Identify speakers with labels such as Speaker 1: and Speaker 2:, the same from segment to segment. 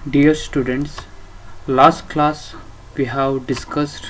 Speaker 1: Dear students, last class we have discussed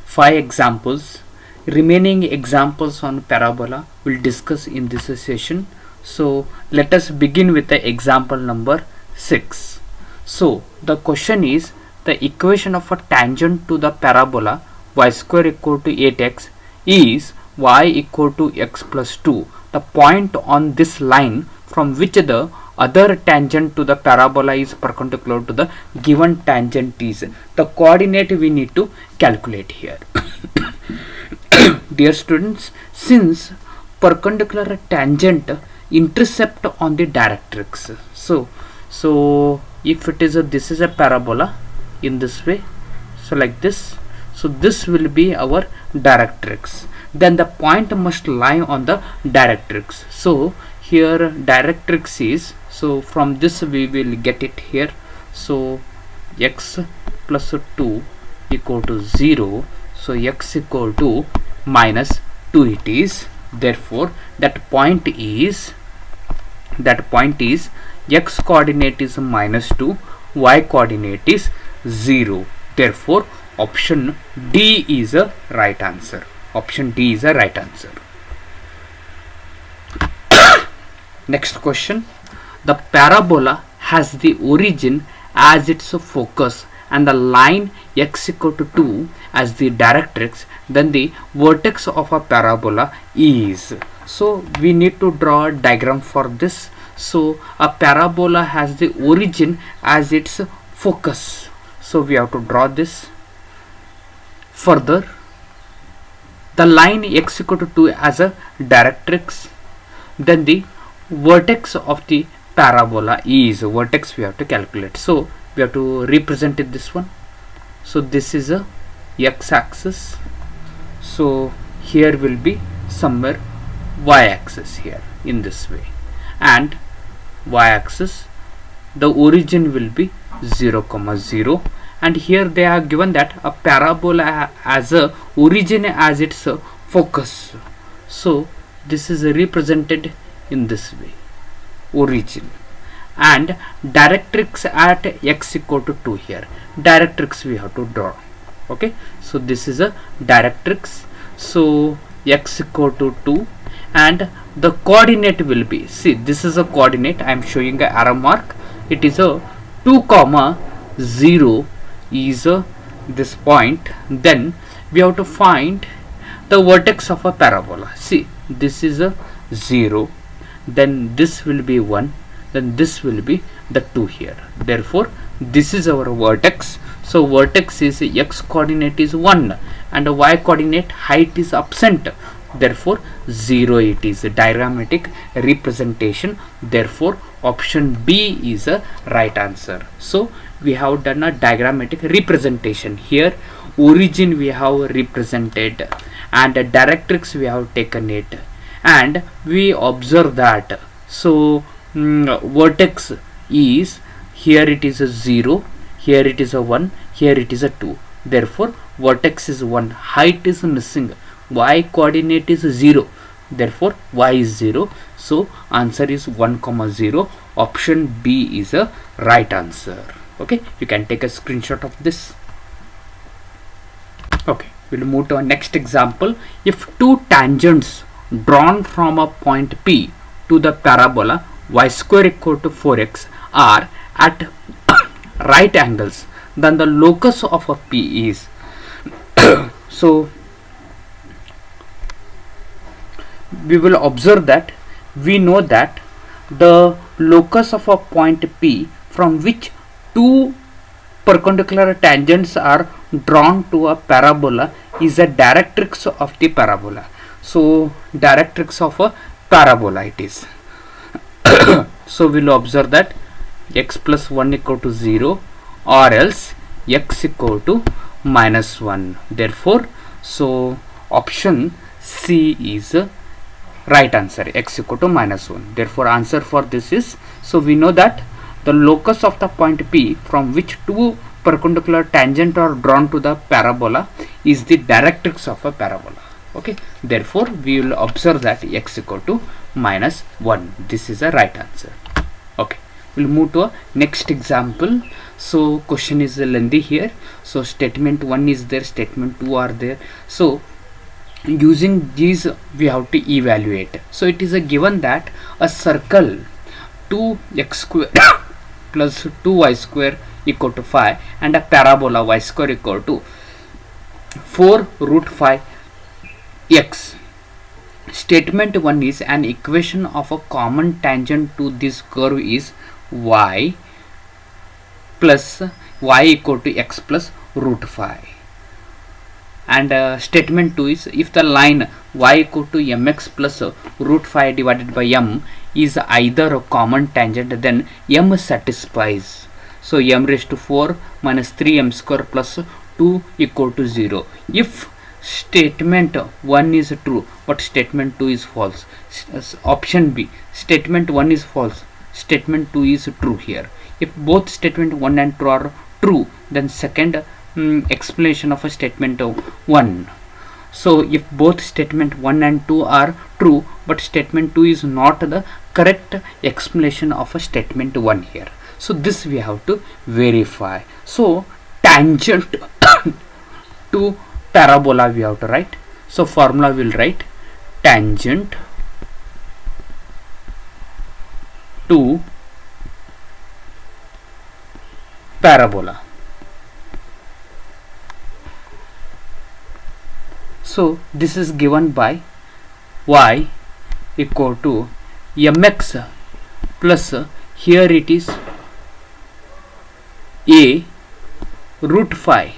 Speaker 1: 5 examples. Remaining examples on parabola we'll discuss in this session. So let us begin with the example number 6. So the question is, the equation of a tangent to the parabola y square equal to 8x is y equal to x plus 2. The point on this line from which the other tangent to the parabola is perpendicular to the given tangent is the coordinate we need to calculate here. Dear students, since perpendicular tangent intercept on the directrix, so if it is this is a parabola in this way, so like this, so this will be our directrix, then the point must lie on the directrix. So here directrix is, so from this we will get it here, so x plus 2 equal to 0, so x equal to minus 2 it is. Therefore that point is x coordinate is minus 2, y coordinate is 0. Therefore option D is a right answer. Option D is a right answer. Next question. The parabola has the origin as its focus and the line x equal to 2 as the directrix, then the vertex of a parabola is. So we need to draw a diagram for this. So a parabola has the origin as its focus, so we have to draw this. Further, the line x equal to 2 as a directrix, then the vertex of the parabola is, vertex we have to calculate, so we have to represent it this one. So this is a x-axis, so here will be somewhere y-axis here in this way, and y-axis the origin will be 0, 0, and here they are given that a parabola as a origin as its focus, so this is represented in this way, origin, and directrix at x equal to 2 here, directrix we have to draw. Okay, so this is a directrix, so x equal to 2, and the coordinate will be, see this is a coordinate, I am showing a arrow mark, it is a 2, 0 is this point. Then we have to find the vertex of a parabola. See, this is a 0, then this will be 1, then this will be the 2 here. Therefore this is our vertex. So vertex is x coordinate is 1 and y coordinate height is absent, therefore 0 it is a diagrammatic representation. Therefore option B is a right answer. So we have done a diagrammatic representation here. Origin we have represented and a directrix we have taken it, and we observe that, so vertex is, here it is a 0, here it is a 1, here it is a 2, therefore vertex is 1, height is missing, y coordinate is 0, therefore y is 0, so answer is 1, 0. Option B is a right answer. Okay, you can take a screenshot of this. Okay, we'll move to our next example. If two tangents drawn from a point P to the parabola y square equal to 4x are at right angles, then the locus of a P is. So we will observe that we know that the locus of a point P from which two perpendicular tangents are drawn to a parabola is a directrix of the parabola. So directrix of a parabola it is. So we will observe that x plus 1 equal to 0 or else x equal to minus 1. Therefore so option C is a right answer, x equal to minus 1. Therefore answer for this is, so we know that the locus of the point P from which two perpendicular tangent are drawn to the parabola is the directrix of a parabola. Okay, therefore we will observe that x equal to minus 1. This is a right answer. Okay, we'll move to a next example. So question is lengthy here. So statement 1 is there, statement 2 are there. So using these we have to evaluate. So it is a given that a circle 2x square plus 2y square equal to 5 and a parabola y square equal to 4 root 5 x. Statement 1 is an equation of a common tangent to this curve is y plus y equal to x plus root 5. And statement 2 is if the line y equal to mx plus root 5 divided by m is either a common tangent, then m satisfies. So m raised to 4 minus 3m square plus 2 equal to 0. If statement 1 is true but statement 2 is false, option B, statement 1 is false, statement 2 is true here. If both statement 1 and 2 are true, then second explanation of a statement 1. So if both statement 1 and 2 are true but statement 2 is not the correct explanation of a statement 1 here. So this we have to verify. So tangent to parabola we have to write. So formula will write tangent to parabola. So this is given by y equal to mx plus here it is a root 5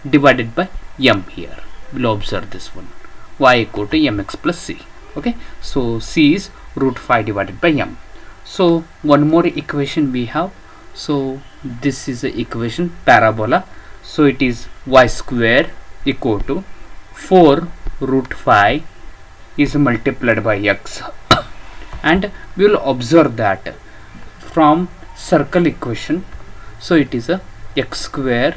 Speaker 1: divided by m here. We'll observe this one, y equal to mx plus c. Okay, so c is root 5 divided by m. So one more equation we have. So this is the equation parabola. So it is y square equal to 4 root 5 is multiplied by x and we will observe that from circle equation. So it is a x square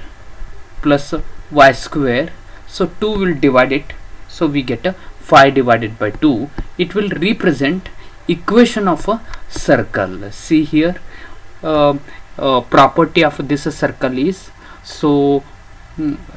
Speaker 1: plus y square. So 2 will divide it. So we get a 5 divided by 2. It will represent equation of a circle. See here, property of this circle is, so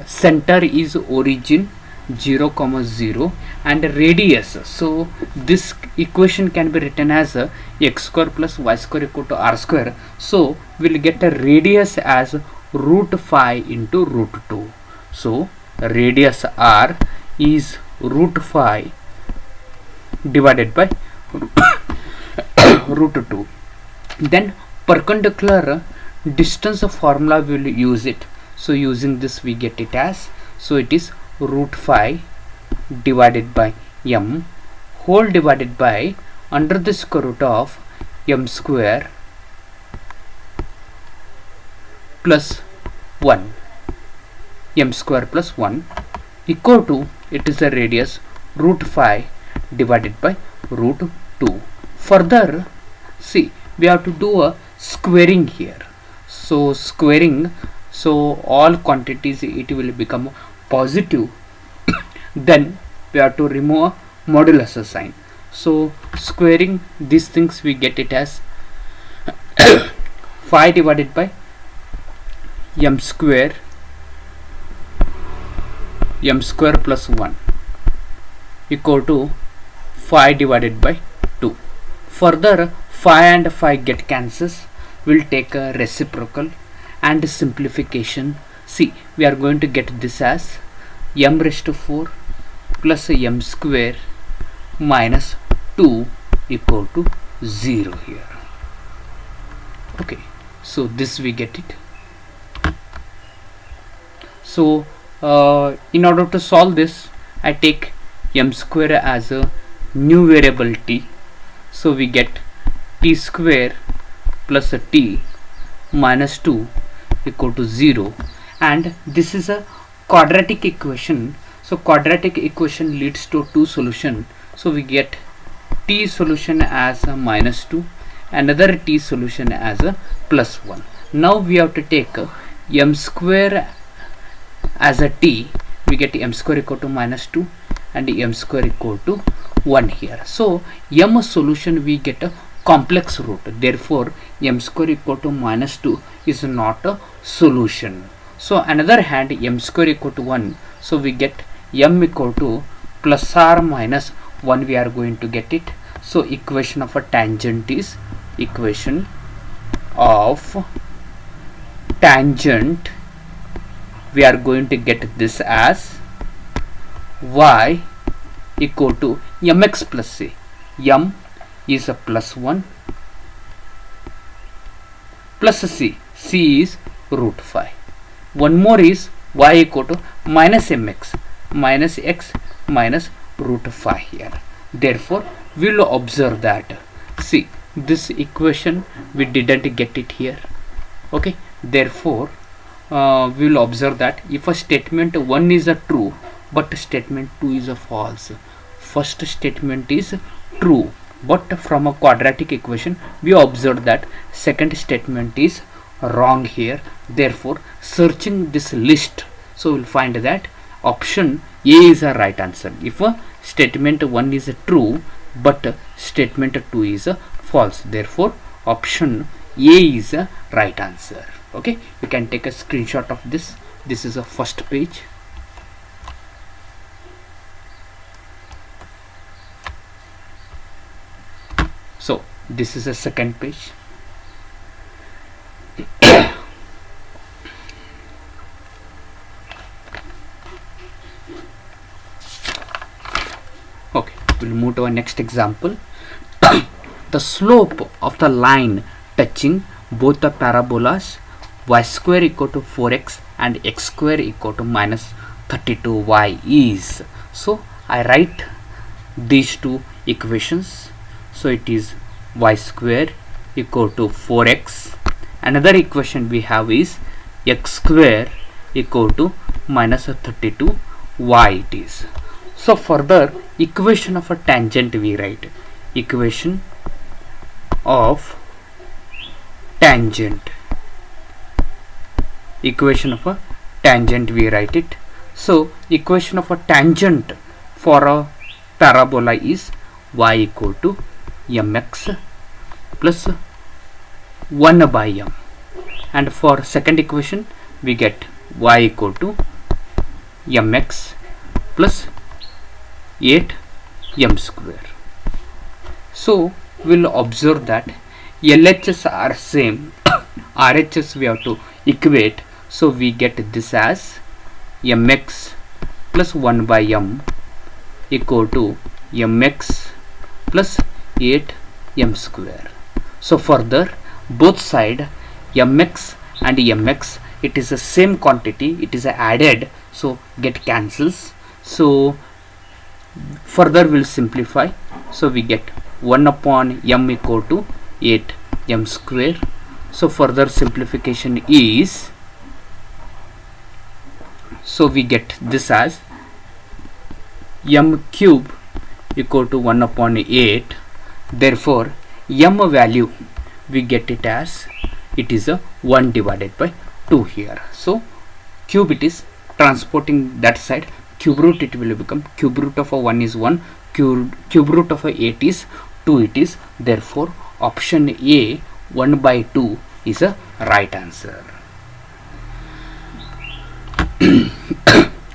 Speaker 1: center is origin 0, 0 and radius. So this equation can be written as x square plus y square equal to r square. So we'll get a radius as root 5 into root 2. So radius r is root 5 divided by root 2. Then perpendicular distance formula we will use it. So using this we get it as, so it is root 5 divided by m whole divided by under the square root of m square plus 1, m square plus 1 equal to, it is a radius root 5 divided by root 2. Further, see, we have to do a squaring here. So squaring, so all quantities it will become positive. Then we have to remove a modulus sign. So squaring these things we get it as 5 divided by m square plus 1 equal to 5 divided by 2. Further 5 and 5 get cancels. We'll take a reciprocal and simplification. See, we are going to get this as m raised to 4 plus m square minus 2 equal to 0 here. Okay, so this we get it. So in order to solve this, I take m square as a new variable t. So we get t square plus a t minus 2 equal to 0, and this is a quadratic equation. So quadratic equation leads to two solution. So we get t solution as a minus 2, another t solution as a plus 1. Now we have to take m square as a t. We get m square equal to minus 2 and m square equal to 1 here. So m solution we get a complex root, therefore m square equal to minus 2 is not a solution. So another hand, m square equal to 1, so we get m equal to plus or minus 1, we are going to get it. So equation of a tangent is equation of tangent, we are going to get this as y equal to mx plus c. M is a plus 1 plus c, c is root 5. One more is y equal to minus mx minus x minus root 5 here. Therefore we will observe that, see, this equation we didn't get it here. Okay, therefore we will observe that if a statement 1 is a true but statement 2 is a false, first statement is true, but from a quadratic equation we observe that second statement is wrong here. Therefore searching this list, so we'll find that option A is a right answer if statement 1 is a true but statement 2 is a false. Therefore option A is a right answer. Okay, you can take a screenshot of this. This is a first page. So this is a second page. Okay, we'll move to our next example. The slope of the line touching both the parabolas y square equal to 4x and x square equal to minus 32y is. So I write these two equations. So it is y square equal to 4x. Another equation we have is x square equal to minus 32y it is. So further equation of a tangent we write equation of tangent, equation of a tangent we write it. So equation of a tangent for a parabola is y equal to mx plus 1 by m, and for second equation we get y equal to mx plus 8 m square. So we'll observe that LHS are same, RHS we have to equate, so we get this as mx plus 1 by m equal to mx plus 8 m square. So further both side mx and mx, it is the same quantity, it is added, so get cancels. So further we'll simplify, so we get 1 upon m equal to 8 m square. So further simplification is, so we get this as m cube equal to 1 upon 8. Therefore m value we get it as, it is a 1 divided by 2 here. So cube, it is transporting that side, cube root it will become, cube root of a 1 is 1, cube root of a 8 is 2 it is. Therefore option A 1 by 2 is a right answer.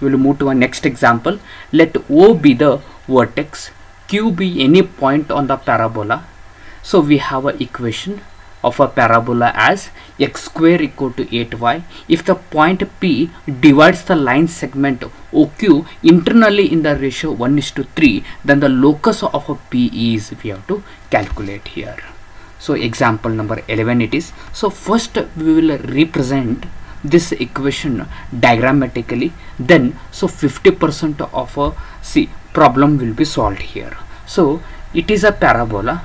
Speaker 1: We will move to our next example. Let O be the vertex, Q be any point on the parabola. So we have a equation of a parabola as x square equal to 8y. If the point P divides the line segment OQ internally in the ratio 1:3, then the locus of a P is, we have to calculate here. So example number 11 it is. So first we will represent this equation diagrammatically, then so 50% of a problem will be solved here. So it is a parabola,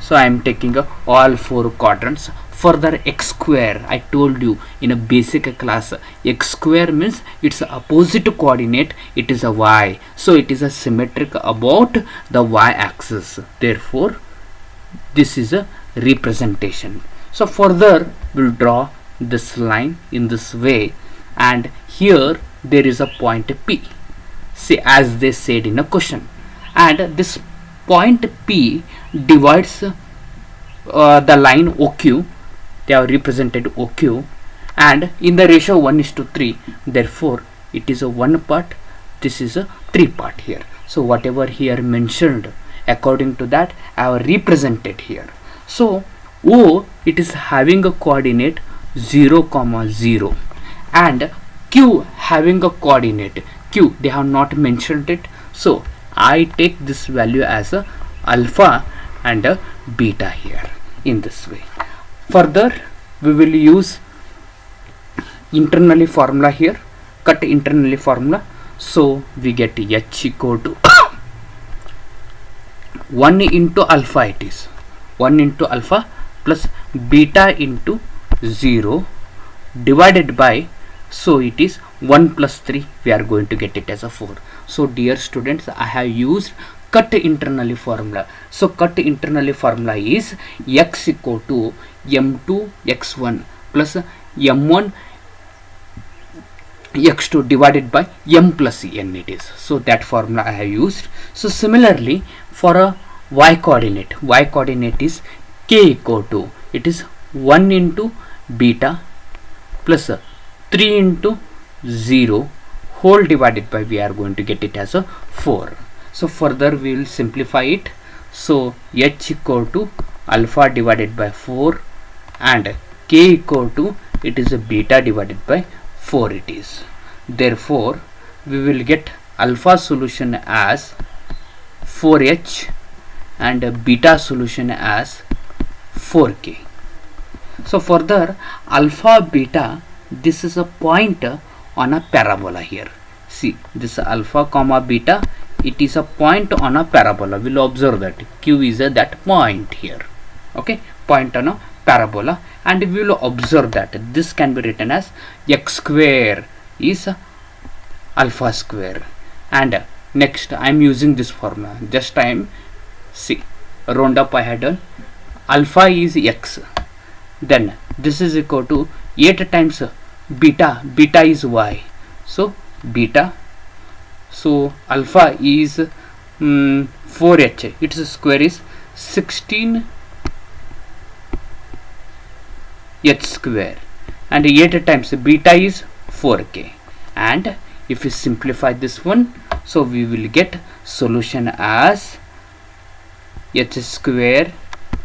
Speaker 1: so I am taking all 4 quadrants. Further x square, I told you in a basic class, x square means its opposite coordinate, it is a y, so it is a symmetric about the y axis. Therefore this is a representation. So further we'll draw this line in this way, and here there is a point P, see, as they said in a question, and this point P divides the line OQ, they have represented OQ, and in the ratio 1:3, therefore it is a 1 part, this is a 3 part here. So whatever here mentioned, according to that I have represented here. So O, it is having a coordinate 0, 0, and Q having a coordinate Q, they have not mentioned it, so I take this value as a alpha and a beta here in this way. Further we will use internally formula here, cut internally formula. So we get H equal to 1 into alpha, it is 1 into alpha plus beta into 0 divided by, so it is 1 plus 3, we are going to get it as a 4. So dear students, I have used cut internally formula. So cut internally formula is x equal to m2 x1 plus m1 x2 divided by m plus n, it is. So that formula I have used. So similarly for a y coordinate is k equal to, it is 1 into beta plus 3 into 0 whole divided by, we are going to get it as a 4. So further we will simplify it. So h equal to alpha divided by 4 and k equal to, it is a beta divided by 4 it is. Therefore we will get alpha solution as 4h and beta solution as 4k. So further alpha beta, this is a point on a parabola here. See this alpha comma beta, it is a point on a parabola. We'll observe that Q is that point here, okay, point on a parabola, and we will observe that this can be written as x square is alpha square. And next I am using this formula, just I am, see, round up I had done, alpha is x, then this is equal to 8 times beta, beta is y, so beta, so alpha is 4h, its square is 16 h square, and 8 times beta is 4k. And if we simplify this one, so we will get solution as h square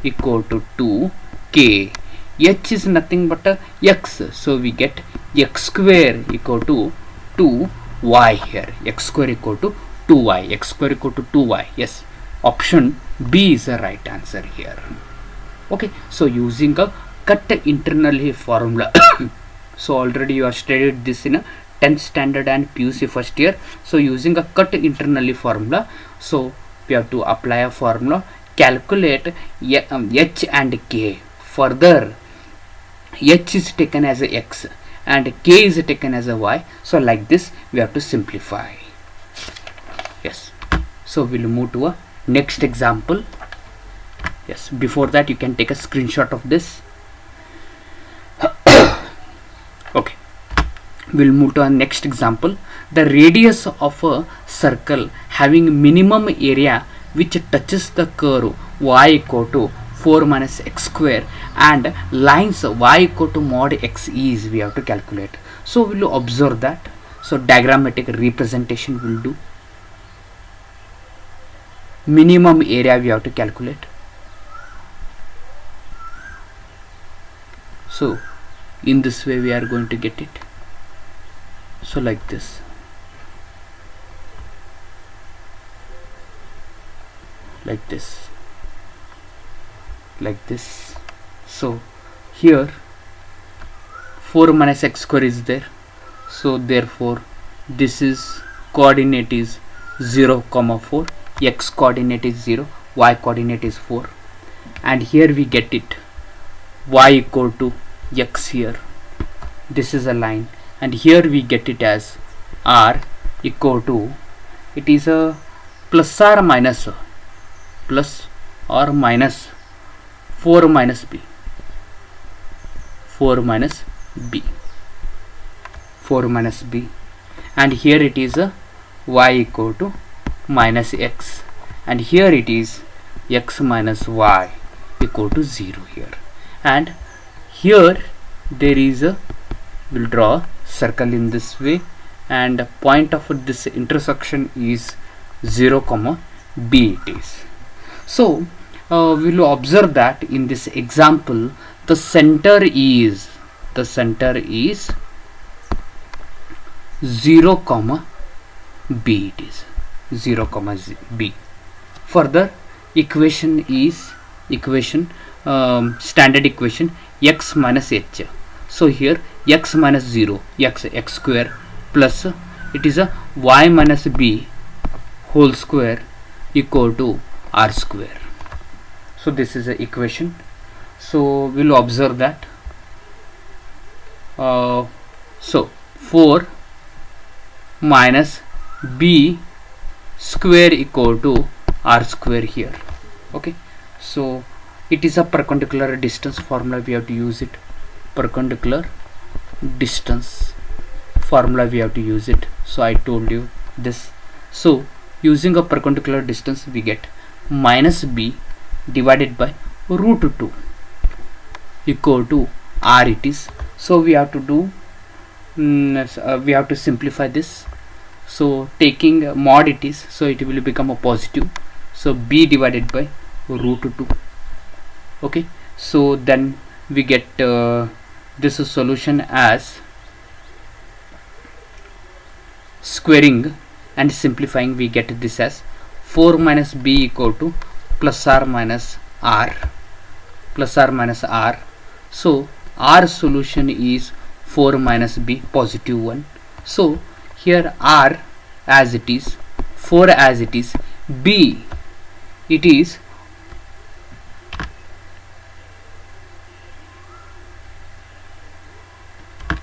Speaker 1: equal to 2k. H is nothing but a x, so we get x square equal to 2y here, x square equal to 2y, x square equal to 2y. Yes, option B is the right answer here. Okay, so using a cut internally formula so already you have studied this in a 10th standard and PUC first year. So using a cut internally formula, so we have to apply a formula, calculate h and k. Further h is taken as a x and k is taken as a y, so like this we have to simplify. Yes, so we'll move to a next example. Yes, before that you can take a screenshot of this. Okay, we'll move to our next example. The radius of a circle having minimum area which touches the curve y equal to 4 minus x square and lines y equal to mod x is, we have to calculate. So we will observe that. So diagrammatic representation will do. Minimum area we have to calculate. So in this way we are going to get it. So like this, like this, like this. So here 4 minus x square is there, so therefore this is coordinate is 0, 4, x coordinate is 0, y coordinate is 4, and here we get it y equal to x here, this is a line, and here we get it as r equal to, it is a plus or minus 4 minus b, 4 minus b, 4 minus b, and here it is a y equal to minus x, and here it is x minus y, equal to 0 here. And here there is a, we'll draw a circle in this way, and point of this intersection is 0 comma b it is. So we will observe that in this example the center is 0 comma b it is 0 comma b. Further equation is standard equation x minus h. So here x minus 0 x square plus it is a y minus b whole square equal to r square. So this is the equation. So we'll observe that so 4 minus b square equal to r square here. Okay, so it is a perpendicular distance formula, we have to use it. Perpendicular distance formula we have to use it. So I told you this. So using a perpendicular distance we get minus b divided by root 2 equal to r it is. So we have to do we have to simplify this. So taking mod it is, so it will become a positive. So b divided by root 2. Okay, so then we get this solution as squaring and simplifying, we get this as 4 minus b equal to plus or minus r. So r solution is 4 minus b, positive 1. So here r as it is, 4 as it is, b it is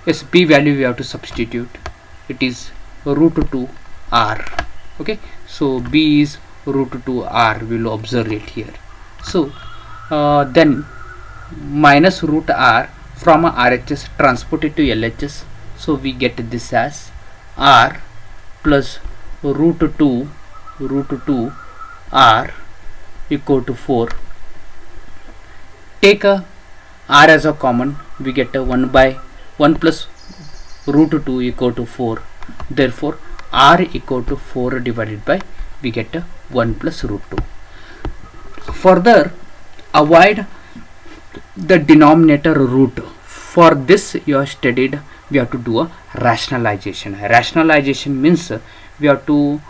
Speaker 1: yes, b value we have to substitute, it is root 2 r. Okay, so b is root 2 r, we will observe it here. So then minus root r from RHS transported to LHS, so we get this as r plus root 2 r equal to 4. Take a r as a common, we get a 1 by 1 plus root 2 equal to 4. Therefore r equal to 4 divided by, we get a 1 plus root 2. Further, avoid the denominator root. For this you have studied, we have to do a rationalization. Rationalization means we have to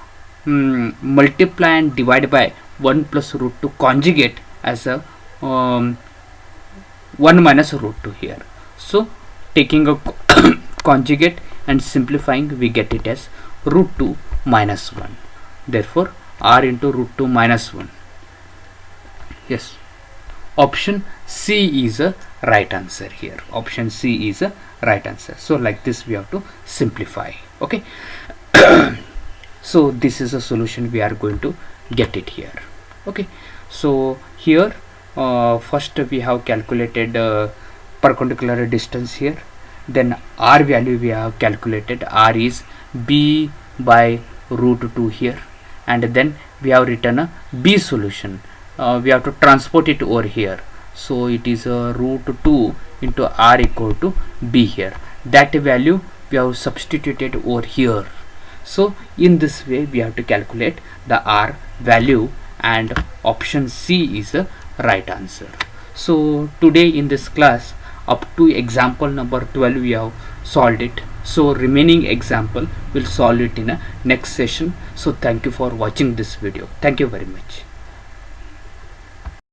Speaker 1: multiply and divide by 1 plus root 2 conjugate as a 1 minus root 2 here. So taking a conjugate and simplifying, we get it as root 2 minus 1. Therefore r into root 2 minus 1. Yes, option C is a right answer here. Option C is a right answer. So like this we have to simplify. Okay. So this is a solution we are going to get it here. Okay, so here first we have calculated perpendicular distance here, then r value we have calculated, r is b by root 2 here, and then we have written a b solution. We have to transport it over here, so it is root 2 into r equal to b here. That value we have substituted over here. So in this way we have to calculate the r value, and option C is a right answer. So today in this class up to example number 12 we have solved it. So remaining example we'll solve it in a next session. So thank you for watching this video. Thank you very much.